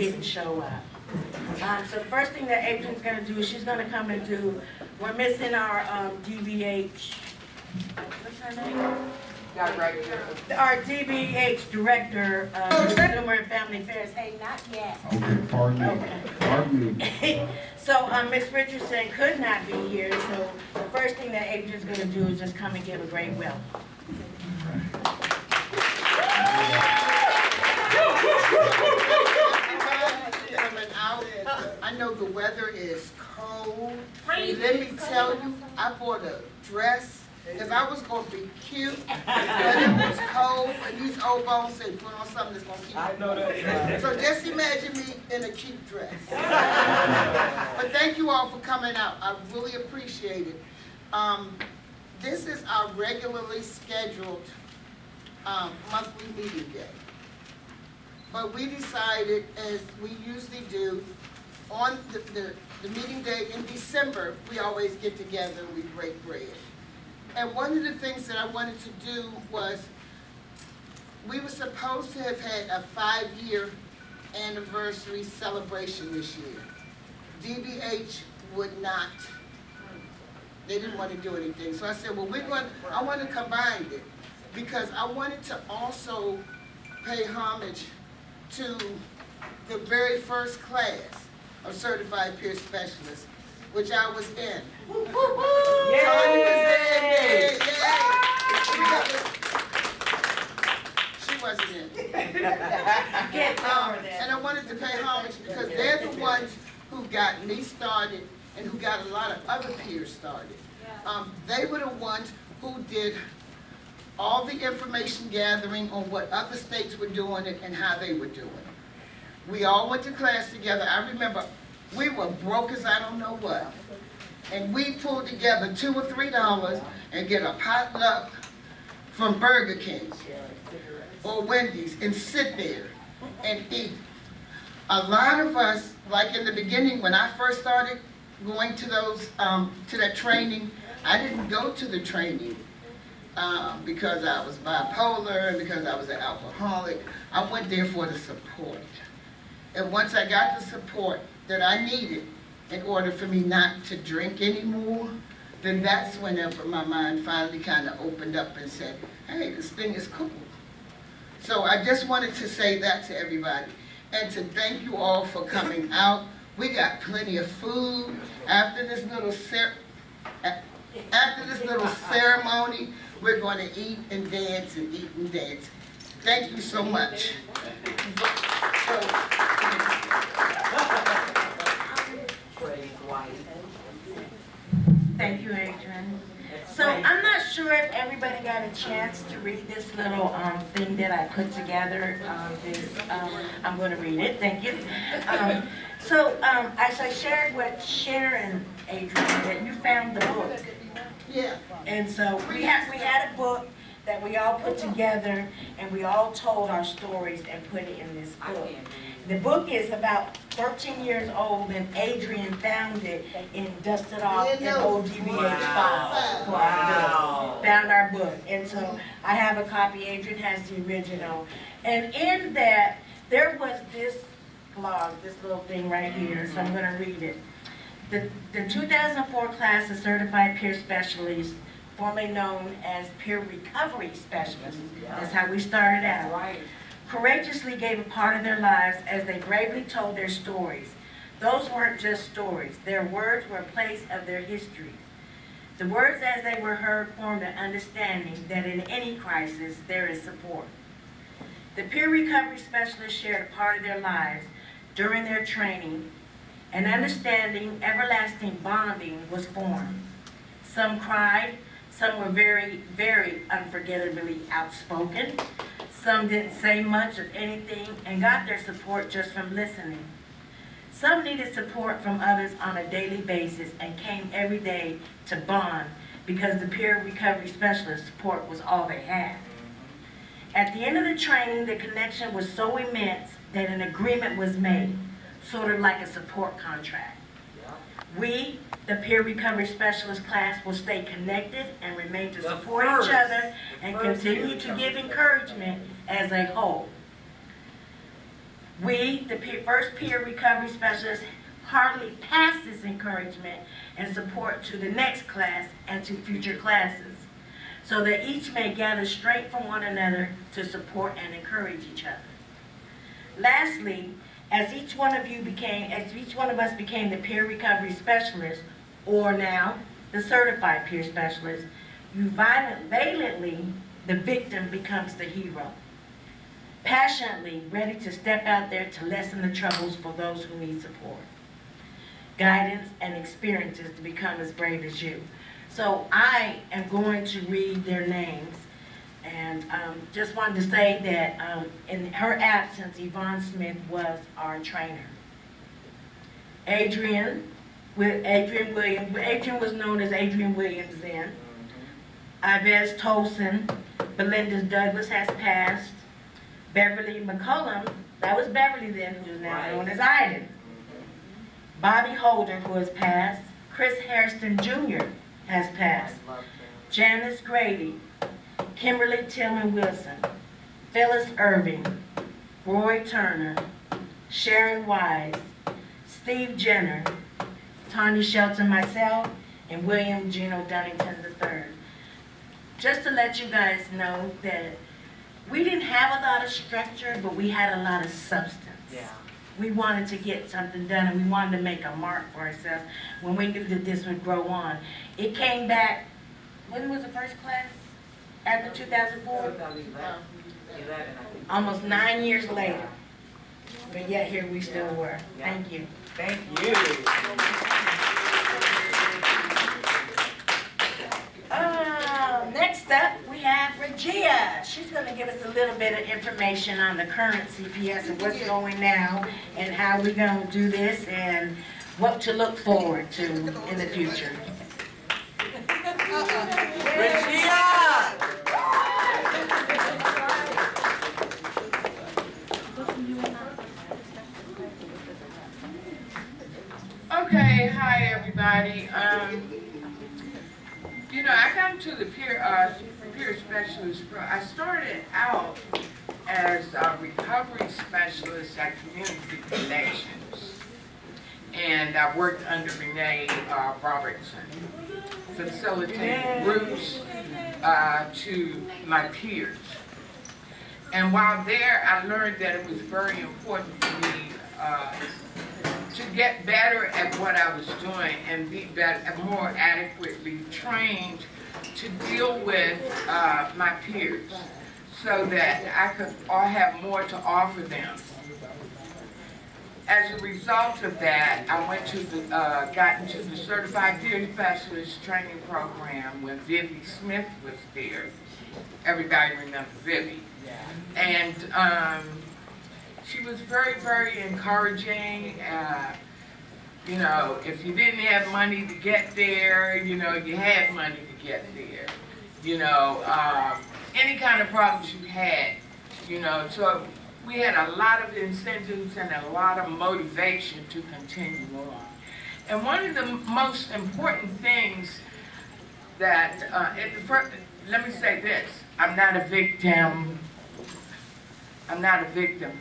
didn't show up. So the first thing that Adrian's gonna do is she's gonna come and do, we're missing our DVH, what's her name? Our DVH Director of Consumer and Family Affairs. Hey, not yet. Okay, pardon me. Okay. Pardon me. So Ms. Richardson could not be here, so the first thing that Adrian's gonna do is just come and give a great welcome. I know the weather is cold. Let me tell you, I bought a dress because I was going to be cute, but it was cold, and these old bones say put on something that's going to keep you. I know that. So just imagine me in a cute dress. But thank you all for coming out. I really appreciate it. This is our regularly scheduled monthly meeting day. But we decided, as we usually do, on the meeting day in December, we always get together and we break bread. And one of the things that I wanted to do was, we were supposed to have had a 5-year anniversary celebration this year. DBH would not. They didn't want to do anything. So I said, well, I want to combine it because I wanted to also pay homage to the very first class of Certified Peer Specialists, which I was in. Tony was there, She wasn't in. And I wanted to pay homage because they're the ones who got me started and who got a lot of other peers started. They were the ones who did all the information gathering on what other states were doing it and how they were doing it. We all went to class together. I remember we were broke as I don't know what. And we pulled together $2 or $3 and get a potluck from Burger King or Wendy's and sit there and eat. A lot of us, like in the beginning when I first started going to those, to that training, I didn't go to the training because I was bipolar and because I was an alcoholic. I went there for the support. And once I got the support that I needed in order for me not to drink anymore, then that's whenever my mind finally kind of opened up and said, hey, this thing is cool. So I just wanted to say that to everybody and to thank you all for coming out. We got plenty of food. After this little ceremony, we're going to eat and dance and eat and dance. Thank you so much. Thank you, Adrian. So I'm not sure if everybody got a chance to read this little thing that I put together. I'm going to read it. Thank you. As I shared with Sharon, Adrian, that you found the book. Yeah. And so we had a book that we all put together, and we all told our stories and put it in this book. The book is about 13 years old, and Adrian found it and dusted off an old DBH file. Wow. Found our book. And so I have a copy. Adrian has the original. And in that, there was this blog, this little thing right here, so I'm going to read it. The 2004 class of Certified Peer Specialists, formerly known as Peer Recovery Specialists, that's how we started out, courageously gave a part of their lives as they bravely told their stories. Those weren't just stories. Their words were a place of their history. The words as they were heard formed an understanding that in any crisis there is support. The peer recovery specialists shared a part of their lives during their training. An understanding, everlasting bonding was formed. Some cried, some were very, very unforgettably outspoken. Some didn't say much of anything and got their support just from listening. Some needed support from others on a daily basis and came every day to bond because the peer recovery specialist support was all they had. At the end of the training, the connection was so immense that an agreement was made, sort of like a support contract. We, the peer recovery specialist class, will stay connected and remain to support each other and continue to give encouragement as a whole. We, the first peer recovery specialists, heartily pass this encouragement and support to the next class and to future classes, so that each may gather strength from one another to support and encourage each other. Lastly, as each one of us became the peer recovery specialist, or now the certified peer specialist, valiantly the victim becomes the hero, passionately ready to step out there to lessen the troubles for those who need support, guidance, and experiences to become as brave as you. So I am going to read their names, and just wanted to say that in her absence, Yvonne Smith was our trainer. Adrian Williams, Adrian was known as Adrian Williams then. Ives Tolson, Belinda Douglas has passed. Beverly McCullum, that was Beverly then, who is now known as Iden. Bobby Holder, who has passed. Chris Hairston Jr. has passed. Janice Grady, Kimberly Tillman Wilson, Phyllis Irving, Roy Turner, Sharon Wise, Steve Jenner, Tanya Shelton, myself, and William Gino Dunnington III. Just to let you guys know that we didn't have a lot of structure, but we had a lot of substance. Yeah. We wanted to get something done, and we wanted to make a mark for ourselves when we knew that this would grow on. It came back, when was the first class? After 2004? 11, I think. Almost 9 years later. But yet here we still were. Thank you. Thank you. Next up, we have Regia. She's going to give us a little bit of information on the current CPS and what's going now and how we're going to do this and what to look forward to in the future. Regia! Okay, hi everybody. You know, I got into the peer specialist. I started out as a recovery specialist at Community Connections, and I worked under Renee Robertson, facilitating groups to my peers. And while there, I learned that it was very important for me to get better at what I was doing and be better, more adequately trained to deal with my peers so that I could all have more to offer them. As a result of that, I went to got into the Certified Peer Specialist Training Program when Vivi Smith was there. Everybody remember Vivi. And she was very, very encouraging. You know, if you didn't have money to get there, you know, you had money to get there. You know, any kind of problems you had, you know, so we had a lot of incentives and a lot of motivation to continue on. And one of the most important things that, let me say this, I'm not a victim. I'm not a victim.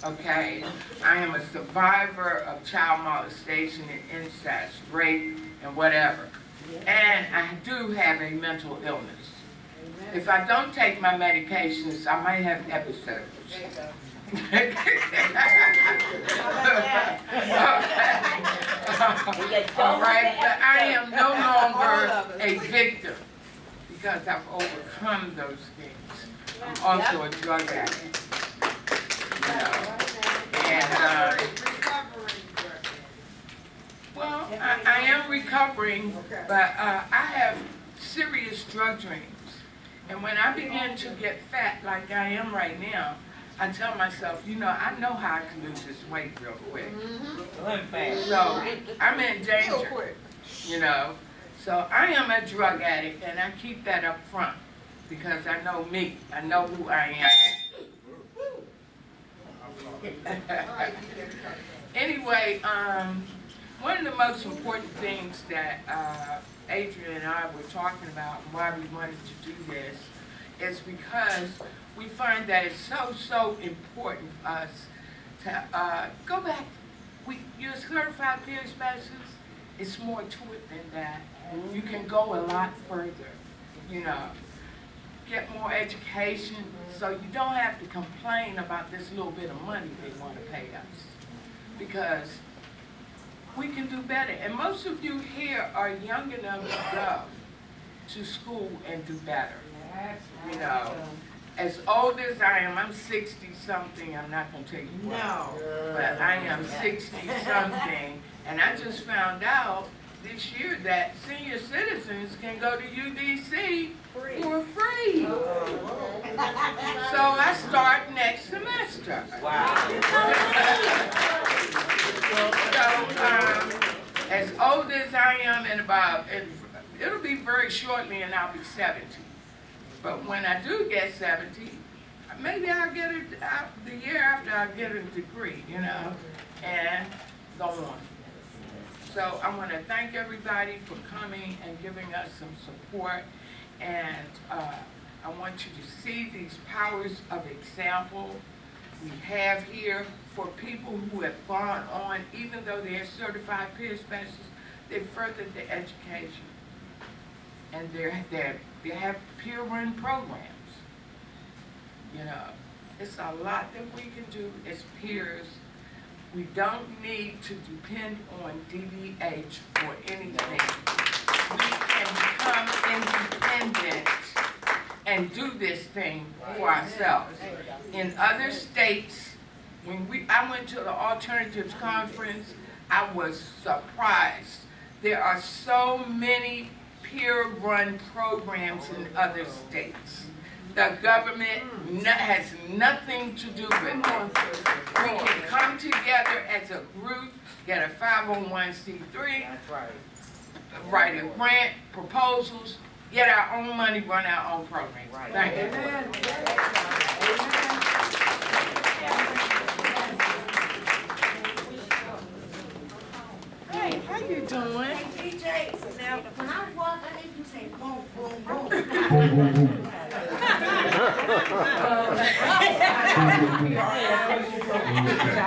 Okay, I am a survivor of child molestation and incest, rape, and whatever. And I do have a mental illness. If I don't take my medications, I might have episodes. All right, but I am no longer a victim because I've overcome those things. I'm also a drug addict. You know. And, well, I am recovering, but I have serious drug dreams. And when I begin to get fat like I am right now, I tell myself, you know, I know how I can lose this weight real quick. So I'm in danger, you know. So I am a drug addict, and I keep that up front because I know me. I know who I am. Anyway, one of the most important things that Adrian and I were talking about and why we wanted to do this is because we find that it's so important for us go back. You're a certified peer specialist. It's more to it than that. You can go a lot further, you know. Get more education so you don't have to complain about this little bit of money they want to pay us. Because we can do better. And most of you here are young enough to go to school and do better. You know, as old as I am, I'm 60-something, I'm not going to tell you what. No. But I am 60-something, and I just found out this year that senior citizens can go to UDC for free. So I start next semester. So, as old as I am, it'll be very shortly, and I'll be 70. But when I do get 70, maybe I'll get it out the year after I get a degree, you know, and go on. So I want to thank everybody for coming and giving us some support. And I want you to see these powers of example we have here for people who have gone on, even though they're certified peer specialists, they've furthered their education. And they have peer-run programs. You know, it's a lot that we can do as peers. We don't need to depend on DDH for anything. We can become independent and do this thing for ourselves. In other states, I went to the Alternatives Conference, I was surprised. There are so many peer-run programs in other states. The government has nothing to do with it. We can come together as a group, get a 501c3, write a grant, proposals, get our own money, run our own programs. Thank you. Hey, how you doing? Hey, DJ, now, when I walk, I need you to say boom, boom, boom. Boom, boom, boom.